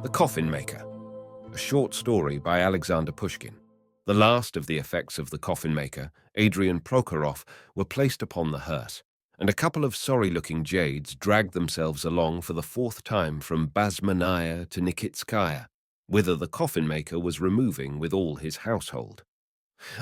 The Coffin Maker, a short story by Alexander Pushkin. The last of the effects of the coffin maker, Adrian Prokhorov, were placed upon the hearse, and a couple of sorry-looking jades dragged themselves along for the fourth time from Basmanaya to Nikitskaya, whither the coffin maker was removing with all his household.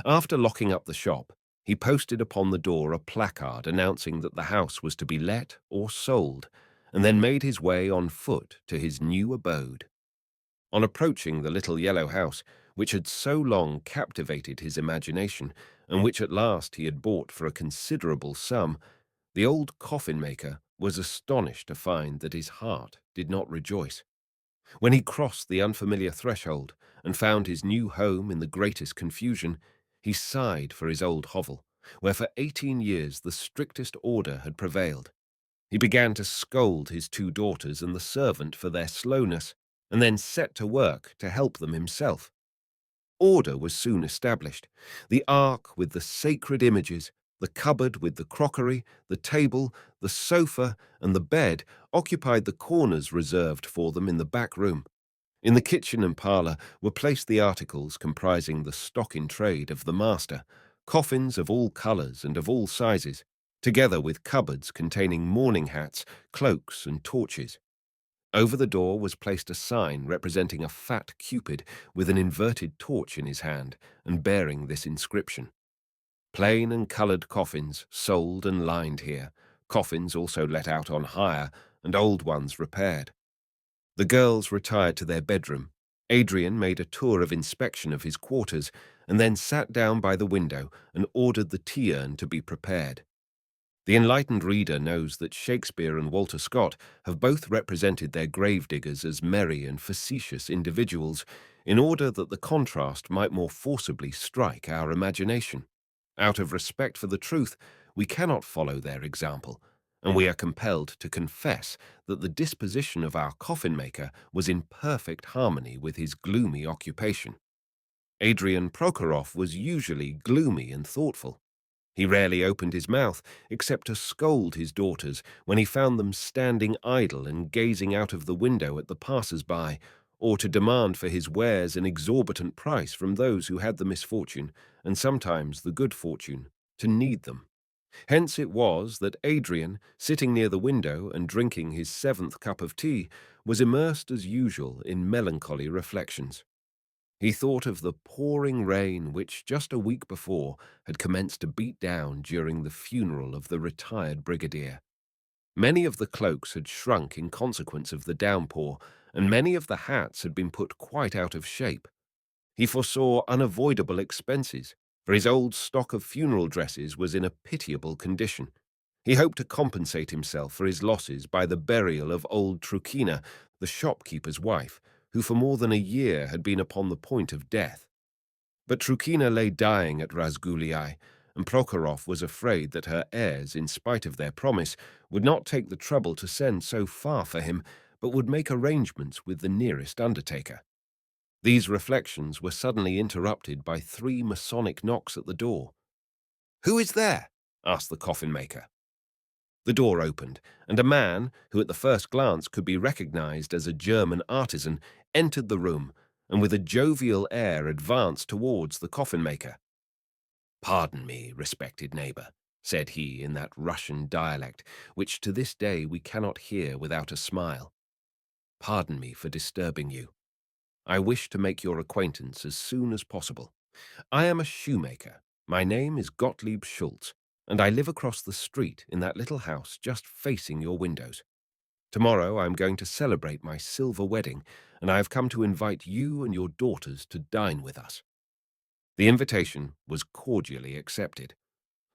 After locking up the shop, he posted upon the door a placard announcing that the house was to be let or sold, and then made his way on foot to his new abode. On approaching the little yellow house, which had so long captivated his imagination, and which at last he had bought for a considerable sum, the old coffin-maker was astonished to find that his heart did not rejoice. When he crossed the unfamiliar threshold and found his new home in the greatest confusion, he sighed for his old hovel, where for 18 years the strictest order had prevailed. He began to scold his two daughters and the servant for their slowness, and then set to work to help them himself. Order was soon established. The ark with the sacred images, the cupboard with the crockery, the table, the sofa, and the bed occupied the corners reserved for them in the back room. In the kitchen and parlour were placed the articles comprising the stock in trade of the master, coffins of all colours and of all sizes, together with cupboards containing mourning hats, cloaks, and torches. Over the door was placed a sign representing a fat Cupid with an inverted torch in his hand and bearing this inscription: "Plain and coloured coffins sold and lined here, coffins also let out on hire, and old ones repaired." The girls retired to their bedroom. Adrian made a tour of inspection of his quarters and then sat down by the window and ordered the tea-urn to be prepared. The enlightened reader knows that Shakespeare and Walter Scott have both represented their gravediggers as merry and facetious individuals in order that the contrast might more forcibly strike our imagination. Out of respect for the truth, we cannot follow their example, and we are compelled to confess that the disposition of our coffin-maker was in perfect harmony with his gloomy occupation. Adrian Prokhorov was usually gloomy and thoughtful. He rarely opened his mouth except to scold his daughters when he found them standing idle and gazing out of the window at the passers-by, or to demand for his wares an exorbitant price from those who had the misfortune, and sometimes the good fortune, to need them. Hence it was that Adrian, sitting near the window and drinking his 7th cup of tea, was immersed as usual in melancholy reflections. He thought of the pouring rain which, just a week before, had commenced to beat down during the funeral of the retired brigadier. Many of the cloaks had shrunk in consequence of the downpour, and many of the hats had been put quite out of shape. He foresaw unavoidable expenses, for his old stock of funeral dresses was in a pitiable condition. He hoped to compensate himself for his losses by the burial of old Trukina, the shopkeeper's wife, who for more than a year had been upon the point of death. But Trukina lay dying at Razguliai, and Prokhorov was afraid that her heirs, in spite of their promise, would not take the trouble to send so far for him, but would make arrangements with the nearest undertaker. These reflections were suddenly interrupted by 3 Masonic knocks at the door. "Who is there?" asked the coffin-maker. The door opened, and a man, who at the first glance could be recognized as a German artisan, entered the room, and with a jovial air advanced towards the coffin-maker. "Pardon me, respected neighbor," said he in that Russian dialect, which to this day we cannot hear without a smile. "Pardon me for disturbing you. I wish to make your acquaintance as soon as possible. I am a shoemaker. My name is Gottlieb Schultz, and I live across the street in that little house just facing your windows. Tomorrow I am going to celebrate my silver wedding, and I have come to invite you and your daughters to dine with us." The invitation was cordially accepted.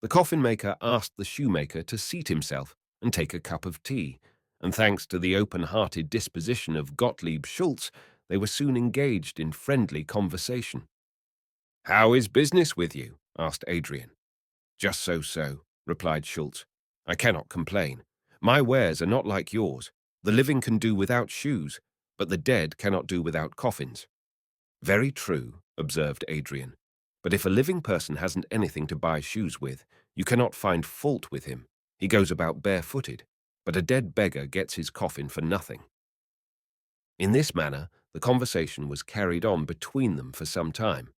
The coffin-maker asked the shoemaker to seat himself and take a cup of tea, and thanks to the open-hearted disposition of Gottlieb Schultz, they were soon engaged in friendly conversation. "How is business with you?" asked Adrian. "Just so," replied Schultz. "I cannot complain. My wares are not like yours. The living can do without shoes, but the dead cannot do without coffins." "Very true," observed Adrian. "But if a living person hasn't anything to buy shoes with, you cannot find fault with him. He goes about barefooted, but a dead beggar gets his coffin for nothing." In this manner, the conversation was carried on between them for some time.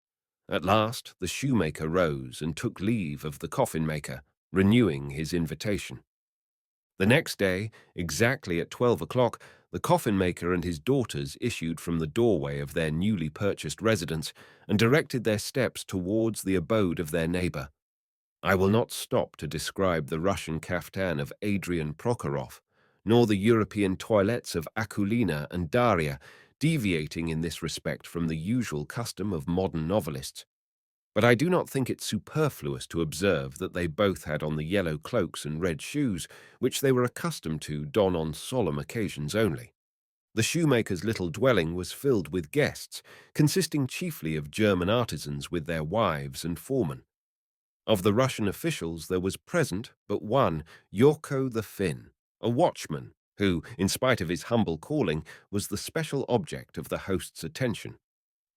At last, the shoemaker rose and took leave of the coffin maker, renewing his invitation. The next day, exactly at 12 o'clock, the coffin maker and his daughters issued from the doorway of their newly purchased residence and directed their steps towards the abode of their neighbor. I will not stop to describe the Russian kaftan of Adrian Prokhorov, nor the European toilettes of Akulina and Daria, deviating in this respect from the usual custom of modern novelists. But I do not think it superfluous to observe that they both had on the yellow cloaks and red shoes, which they were accustomed to don on solemn occasions only. The shoemaker's little dwelling was filled with guests, consisting chiefly of German artisans with their wives and foremen. Of the Russian officials there was present but one, Yurko the Finn, a watchman, who, in spite of his humble calling, was the special object of the host's attention.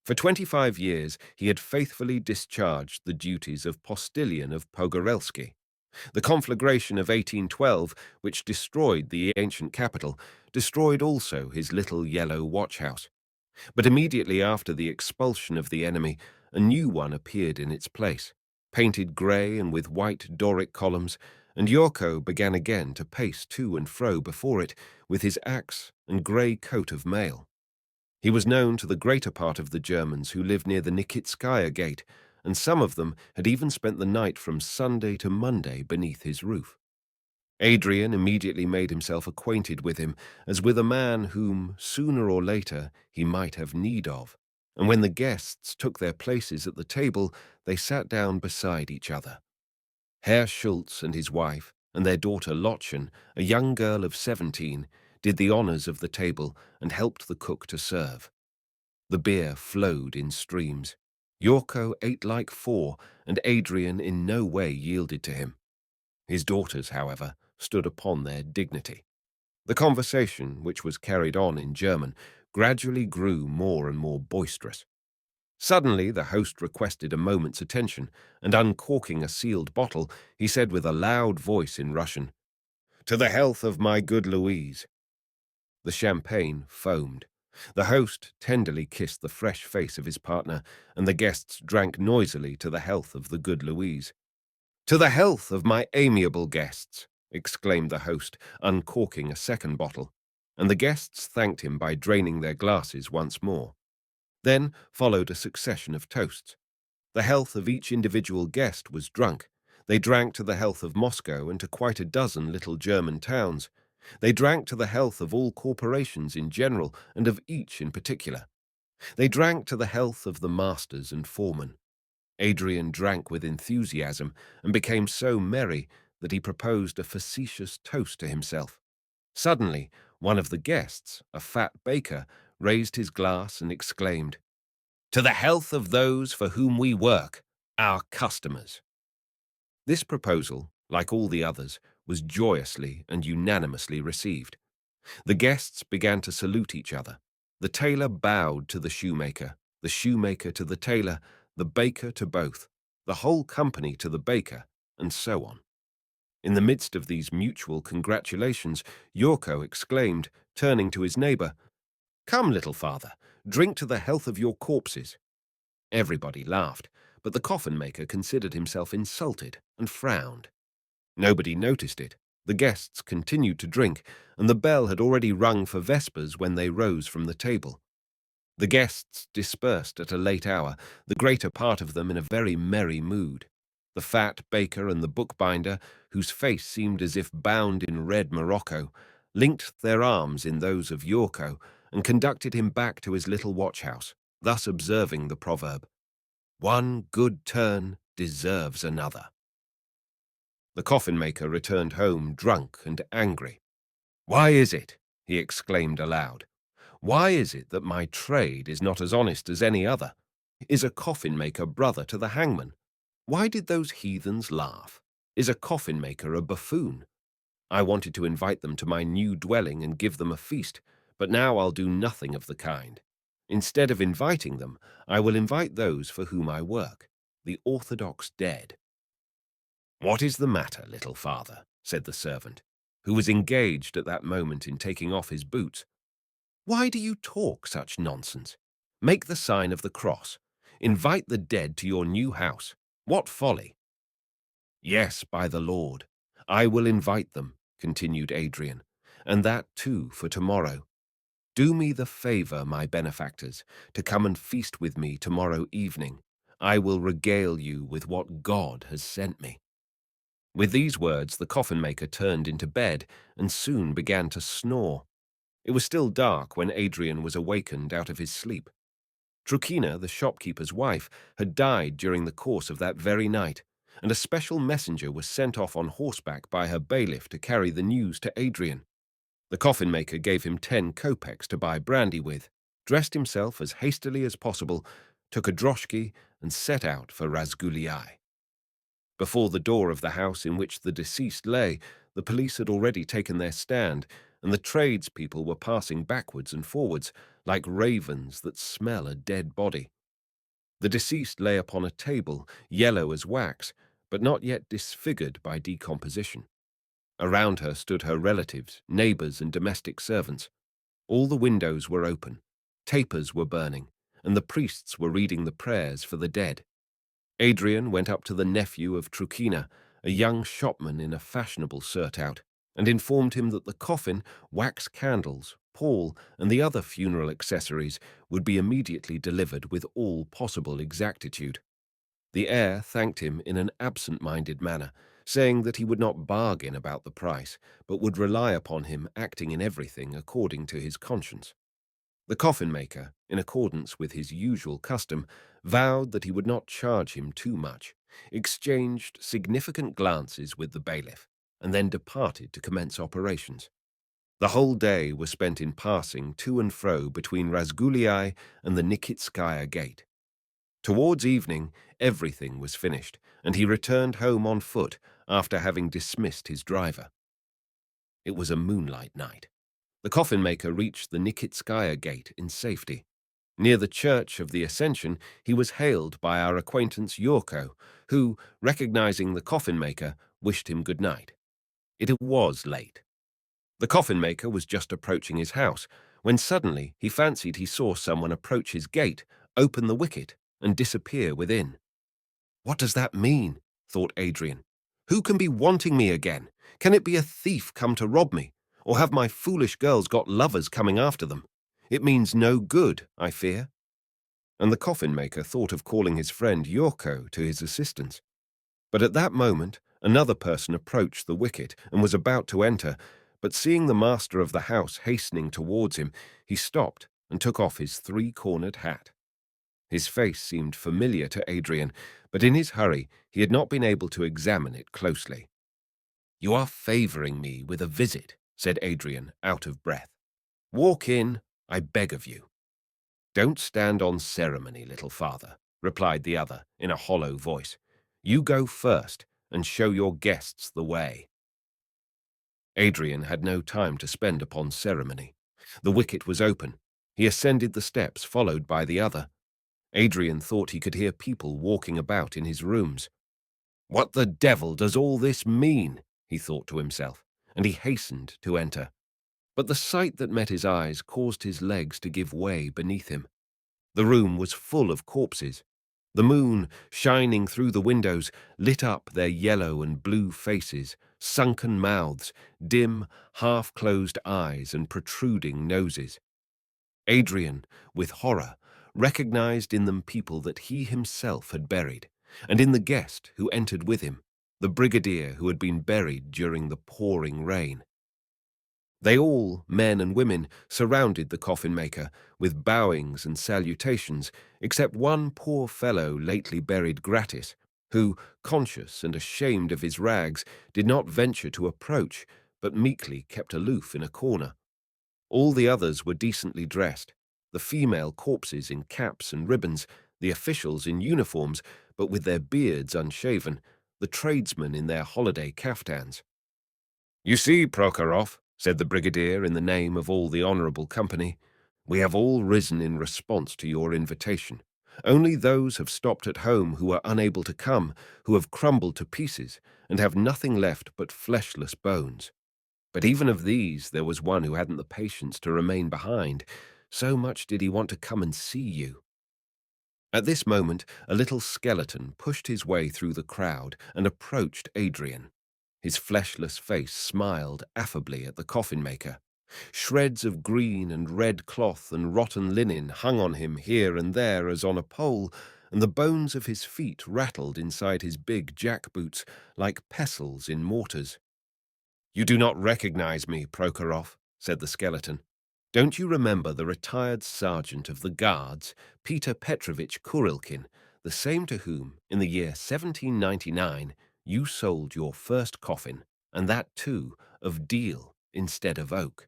For 25 years he had faithfully discharged the duties of postilion of Pogorelsky. The conflagration of 1812, which destroyed the ancient capital, destroyed also his little yellow watch-house. But immediately after the expulsion of the enemy, a new one appeared in its place, painted grey and with white Doric columns, and Yurko began again to pace to and fro before it with his axe and grey coat of mail. He was known to the greater part of the Germans who lived near the Nikitskaya gate, and some of them had even spent the night from Sunday to Monday beneath his roof. Adrian immediately made himself acquainted with him as with a man whom, sooner or later, he might have need of, and when the guests took their places at the table, they sat down beside each other. Herr Schultz and his wife, and their daughter Lottchen, a young girl of 17, did the honors of the table and helped the cook to serve. The beer flowed in streams. Yurko ate like four, and Adrian in no way yielded to him. His daughters, however, stood upon their dignity. The conversation, which was carried on in German, gradually grew more and more boisterous. Suddenly the host requested a moment's attention, and uncorking a sealed bottle, he said with a loud voice in Russian, "To the health of my good Louise." The champagne foamed. The host tenderly kissed the fresh face of his partner, and the guests drank noisily to the health of the good Louise. "To the health of my amiable guests," exclaimed the host, uncorking a second bottle, and the guests thanked him by draining their glasses once more. Then followed a succession of toasts. The health of each individual guest was drunk. They drank to the health of Moscow and to quite a dozen little German towns. They drank to the health of all corporations in general and of each in particular. They drank to the health of the masters and foremen. Adrian drank with enthusiasm and became so merry that he proposed a facetious toast to himself. Suddenly, one of the guests, a fat baker, raised his glass and exclaimed, "To the health of those for whom we work, our customers." This proposal, like all the others, was joyously and unanimously received. The guests began to salute each other. The tailor bowed to the shoemaker to the tailor, the baker to both, the whole company to the baker, and so on. In the midst of these mutual congratulations, Yurko exclaimed, turning to his neighbor, "Come, little father, drink to the health of your corpses." Everybody laughed, but the coffin-maker considered himself insulted and frowned. Nobody noticed it. The guests continued to drink, and the bell had already rung for vespers when they rose from the table. The guests dispersed at a late hour, the greater part of them in a very merry mood. The fat baker and the bookbinder, whose face seemed as if bound in red morocco, linked their arms in those of Yurko and conducted him back to his little watch-house, thus observing the proverb, "One good turn deserves another." The coffin-maker returned home drunk and angry. "Why is it," he exclaimed aloud, "why is it that my trade is not as honest as any other? Is a coffin-maker brother to the hangman? Why did those heathens laugh? Is a coffin-maker a buffoon? I wanted to invite them to my new dwelling and give them a feast, but now I'll do nothing of the kind. Instead of inviting them, I will invite those for whom I work, the orthodox dead." "What is the matter, little father?" said the servant, who was engaged at that moment in taking off his boots. Why do you talk such nonsense? Make the sign of the cross. Invite the dead to your new house. What folly! Yes, by the Lord. I will invite them, continued Adrian, and that too for tomorrow. Do me the favor, my benefactors, to come and feast with me tomorrow evening. I will regale you with what God has sent me. With these words, the coffin maker turned into bed and soon began to snore. It was still dark when Adrian was awakened out of his sleep. Trukina, the shopkeeper's wife, had died during the course of that very night, and a special messenger was sent off on horseback by her bailiff to carry the news to Adrian. The coffin maker gave him 10 kopecks to buy brandy with, dressed himself as hastily as possible, took a droshky, and set out for Razguliai. Before the door of the house in which the deceased lay, the police had already taken their stand, and the tradespeople were passing backwards and forwards, like ravens that smell a dead body. The deceased lay upon a table, yellow as wax, but not yet disfigured by decomposition. Around her stood her relatives, neighbors, and domestic servants. All the windows were open, tapers were burning, and the priests were reading the prayers for the dead. Adrian went up to the nephew of Trukina, a young shopman in a fashionable surtout, and informed him that the coffin, wax candles, pall, and the other funeral accessories would be immediately delivered with all possible exactitude. The heir thanked him in an absent-minded manner, saying that he would not bargain about the price, but would rely upon him acting in everything according to his conscience. The coffin-maker, in accordance with his usual custom, vowed that he would not charge him too much, exchanged significant glances with the bailiff, and then departed to commence operations. The whole day was spent in passing to and fro between Razguliai and the Nikitskaya gate. Towards evening, everything was finished, and he returned home on foot after having dismissed his driver. It was a moonlight night. The coffin-maker reached the Nikitskaya gate in safety. Near the Church of the Ascension, he was hailed by our acquaintance Yurko, who, recognizing the coffin-maker, wished him good night. It was late. The coffin-maker was just approaching his house, when suddenly he fancied he saw someone approach his gate, open the wicket, and disappear within. What does that mean? Thought Adrian. Who can be wanting me again? Can it be a thief come to rob me? Or have my foolish girls got lovers coming after them? It means no good, I fear. And the coffin-maker thought of calling his friend Yurko to his assistance. But at that moment, another person approached the wicket and was about to enter, but seeing the master of the house hastening towards him, he stopped and took off his three-cornered hat. His face seemed familiar to Adrian, but in his hurry he had not been able to examine it closely. "You are favoring me with a visit," said Adrian, out of breath. "Walk in, I beg of you." "Don't stand on ceremony, little father," replied the other in a hollow voice. "You go first and show your guests the way." Adrian had no time to spend upon ceremony. The wicket was open. He ascended the steps, followed by the other. Adrian thought he could hear people walking about in his rooms. "What the devil does all this mean?" he thought to himself, and he hastened to enter. But the sight that met his eyes caused his legs to give way beneath him. The room was full of corpses. The moon, shining through the windows, lit up their yellow and blue faces, sunken mouths, dim, half-closed eyes, and protruding noses. Adrian, with horror, recognized in them people that he himself had buried, and in the guest who entered with him, the brigadier who had been buried during the pouring rain. They all, men and women, surrounded the coffin-maker with bowings and salutations, except one poor fellow lately buried gratis, who, conscious and ashamed of his rags, did not venture to approach, but meekly kept aloof in a corner. All the others were decently dressed, the female corpses in caps and ribbons, the officials in uniforms, but with their beards unshaven, the tradesmen in their holiday caftans. "You see, Prokhorov," said the brigadier in the name of all the honourable company, "we have all risen in response to your invitation. Only those have stopped at home who are unable to come, who have crumbled to pieces, and have nothing left but fleshless bones. But even of these, there was one who hadn't the patience to remain behind. So much did he want to come and see you. At this moment, a little skeleton pushed his way through the crowd and approached Adrian. His fleshless face smiled affably at the coffin maker. Shreds of green and red cloth and rotten linen hung on him here and there as on a pole, and the bones of his feet rattled inside his big jack-boots like pestles in mortars. "You do not recognize me, Prokhorov," said the skeleton. "Don't you remember the retired sergeant of the Guards, Peter Petrovitch Kurilkin, the same to whom, in the year 1799, you sold your first coffin, and that, too, of deal instead of oak?"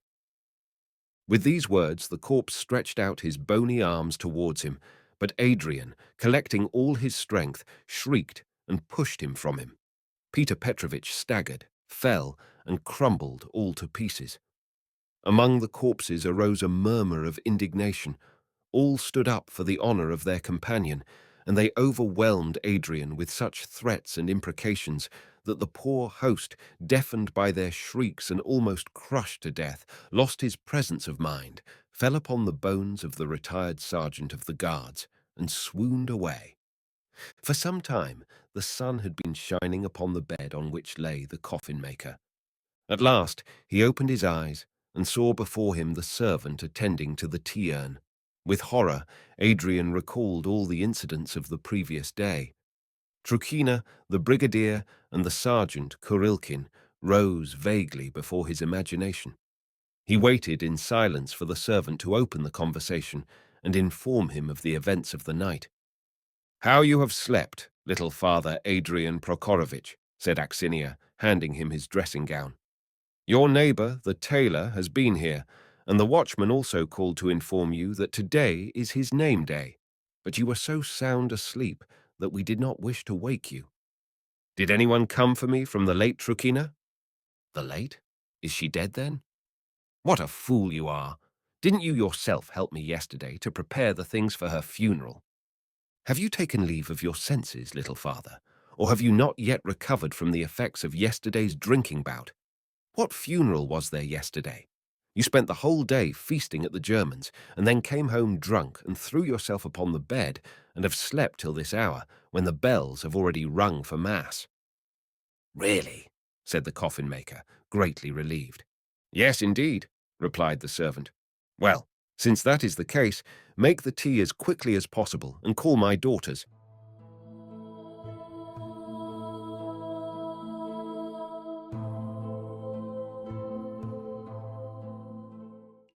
With these words, the corpse stretched out his bony arms towards him, but Adrian, collecting all his strength, shrieked and pushed him from him. Peter Petrovitch staggered, fell, and crumbled all to pieces. Among the corpses arose a murmur of indignation. All stood up for the honor of their companion, and they overwhelmed Adrian with such threats and imprecations that the poor host, deafened by their shrieks and almost crushed to death, lost his presence of mind, fell upon the bones of the retired sergeant of the Guards, and swooned away. For some time the sun had been shining upon the bed on which lay the coffin-maker. At last he opened his eyes and saw before him the servant attending to the tea-urn. With horror, Adrian recalled all the incidents of the previous day. Trukina, the brigadier, and the sergeant, Kurilkin, rose vaguely before his imagination. He waited in silence for the servant to open the conversation and inform him of the events of the night. "How you have slept, little Father Adrian Prokhorovitch," said Axinia, handing him his dressing gown. "Your neighbor, the tailor, has been here, and the watchman also called to inform you that today is his name day, but you were so sound asleep that we did not wish to wake you. Did anyone come for me from the late Trukina?" "The late? Is she dead then?" "What a fool you are! Didn't you yourself help me yesterday to prepare the things for her funeral? Have you taken leave of your senses, little father, or have you not yet recovered from the effects of yesterday's drinking bout? What funeral was there yesterday? You spent the whole day feasting at the Germans, and then came home drunk and threw yourself upon the bed, and have slept till this hour, when the bells have already rung for mass." "Really?" said the coffin-maker, greatly relieved. "Yes, indeed," replied the servant. "Well, since that is the case, make the tea as quickly as possible and call my daughters.